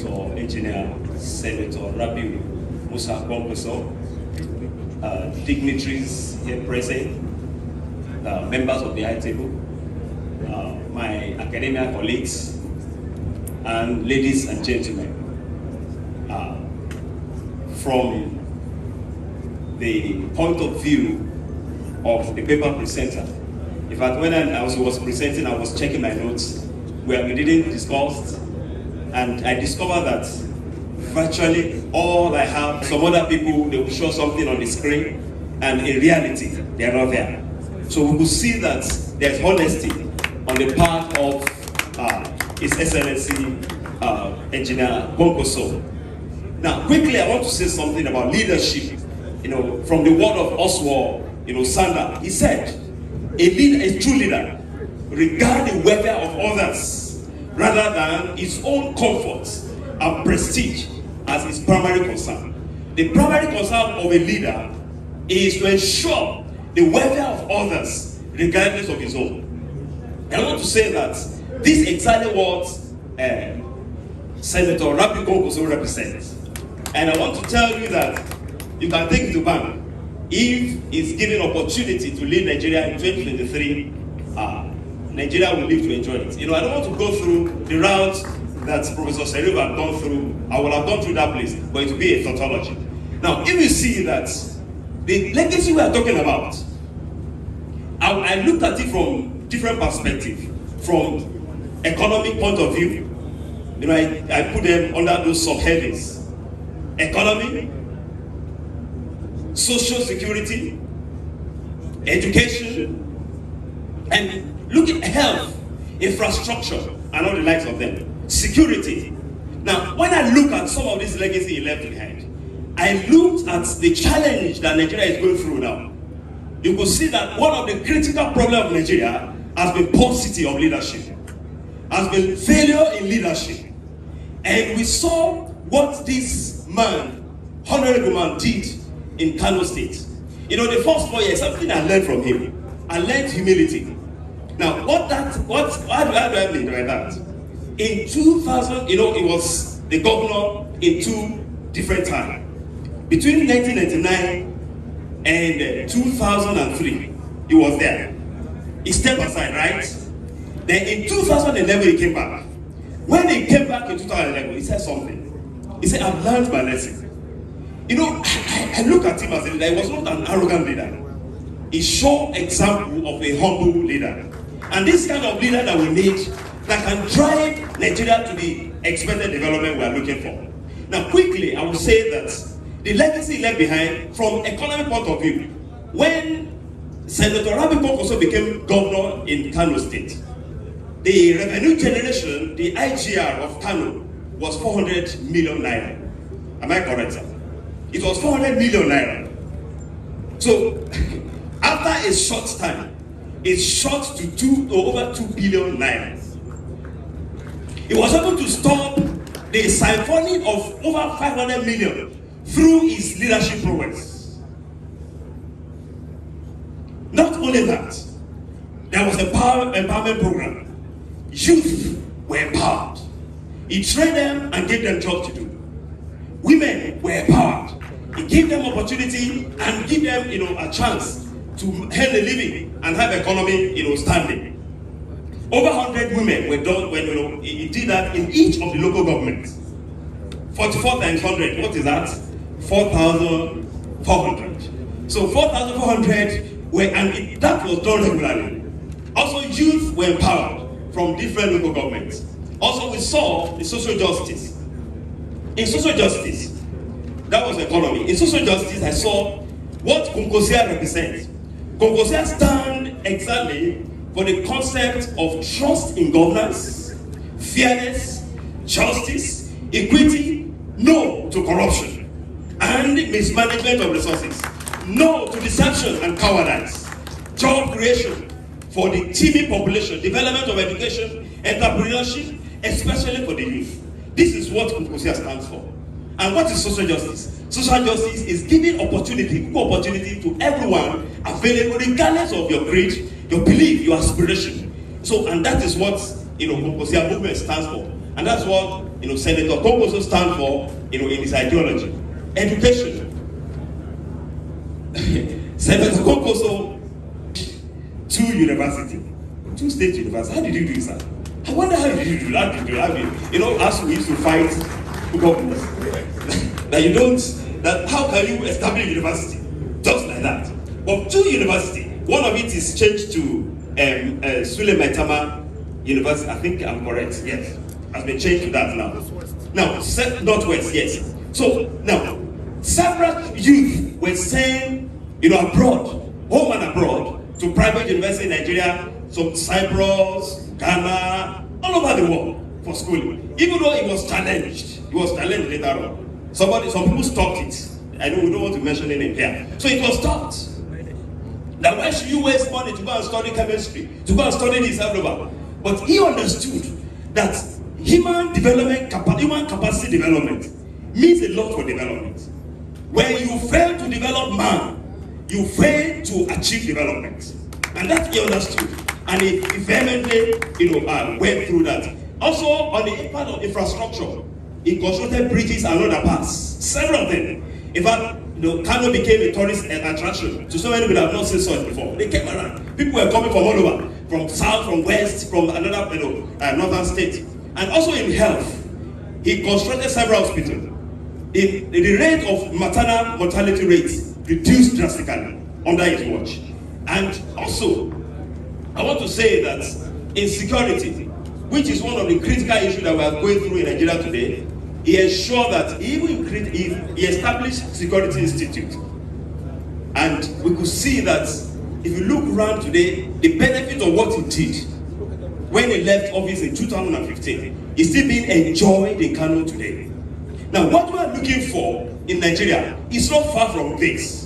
Dr. Engineer Senator Rabiu Musa Kwankwaso, dignitaries here present, members of the high table, my academia colleagues, and ladies and gentlemen. From the point of view of the paper presenter, in fact, when I was presenting, I was checking my notes where we didn't discuss, and I discovered that virtually all I have, some other people, they will show something on the screen, and in reality, they are not there. So we will see that there's honesty on the part of His Excellency Engineer Kwankwaso. Now, quickly, I want to say something about leadership. You know, from the word of Oswald, Sander, he said, a true leader regard the welfare of others rather than his own comfort and prestige as his primary concern. The primary concern of a leader is to ensure the welfare of others regardless of his own. And I want to say that this is exactly what Senator Rabiu Kwankwaso represents. And I want to tell you that you can take it to bank. If he's given opportunity to lead Nigeria in 2023, Nigeria will live to enjoy it. I don't want to go through the route that Professor Seribu had gone through. I will have gone through that place, but it will be a tautology. Now, if you see that the legacy we are talking about, I looked at it from different perspectives. From economic point of view, I put them under those subheadings. Economy, social security, education, and look at health, infrastructure, and all the likes of them. Security. Now, when I look at some of this legacy he left behind, I looked at the challenge that Nigeria is going through now. You could see that one of the critical problems of Nigeria has been paucity of leadership, has been failure in leadership. And we saw what this man, honorable man, did in Kano State. The first 4 years, something I learned from him. I learned humility. Now, how do I mean by that? In 2000, he was the governor in 2 different times. Between 1999 and 2003, he was there. He stepped aside, right? Then in 2011, he came back. When he came back in 2011, he said something. He said, I've learned my lesson. I look at him as a leader. He was not an arrogant leader. He showed example of a humble leader. And this kind of leader that we need, that can drive Nigeria to the expected development we are looking for. Now, quickly, I will say that the legacy left behind from economic point of view, when Senator Rabiu Kwankwaso became governor in Kano State, the revenue generation, the IGR of Kano, was 400 million naira. Am I correct, sir? It was 400 million naira. So, after a short time, it shot to over 2 billion naira. He was able to stop the siphoning of over 500 million through his leadership prowess. Not only that, there was a empowerment program. Youth were empowered. He trained them and gave them jobs to do. Women were empowered. He gave them opportunity and give them, a chance to earn a living and have economy, standing. Over 100 women were done when, he did that in each of the local governments. 44 times 100, what is that? 4,400. So 4,400 were, and that was done regularly. Also, youth were empowered from different local governments. Also, we saw the social justice. In social justice, that was economy. In social justice, I saw what Kwankwaso represents. Kwankwaso stands exactly for the concept of trust in governance, fairness, justice, equity, no to corruption, and mismanagement of resources, no to deception and cowardice, job creation for the teeming population, development of education, entrepreneurship, especially for the youth. This is what Kwankwaso stands for. And what is social justice? Social justice is giving opportunity, equal opportunity to everyone available, regardless of your creed, your belief, your aspiration. So, and that is what Kwankwaso movement stands for. And that's what Senator Konkoso stands for, in his ideology. Education. Senator Konkoso, 2 universities, 2 state universities. How did you do this, sir? I wonder how did you do that? As we used to fight governments, how can you establish a university? Just like that. But 2 universities, one of it is changed to Sule Maitama University. I think I'm correct, yes. Has been changed to that now. Now, Northwest, yes. So, now, several youth were saying, abroad, home and abroad, to private university in Nigeria, so Cyprus, Ghana, all over the world for schooling. Even though it was challenged later on. Some people stopped it. I know we don't want to mention it in here. So it was stopped. Now why should you waste money to go and study chemistry, to go and study this everywhere? But he understood that human capacity development means a lot for development. When you fail to develop man, you fail to achieve development. And that he understood. And he vehemently, went through that. Also, on the part of infrastructure, he constructed bridges and underpass, several of them. In fact, Kano became a tourist attraction to so many people that have not seen such before. They came around. People were coming from all over, from south, from west, from another, northern state. And also in health, he constructed several hospitals. The rate of maternal mortality rates reduced drastically under his watch. And also, I want to say that insecurity, which is one of the critical issues that we are going through in Nigeria today, he ensured that he established Security Institute. And we could see that if you look around today, the benefit of what he did when he left office in 2015 is still being enjoyed in Kano today. Now, what we are looking for in Nigeria is not far from this.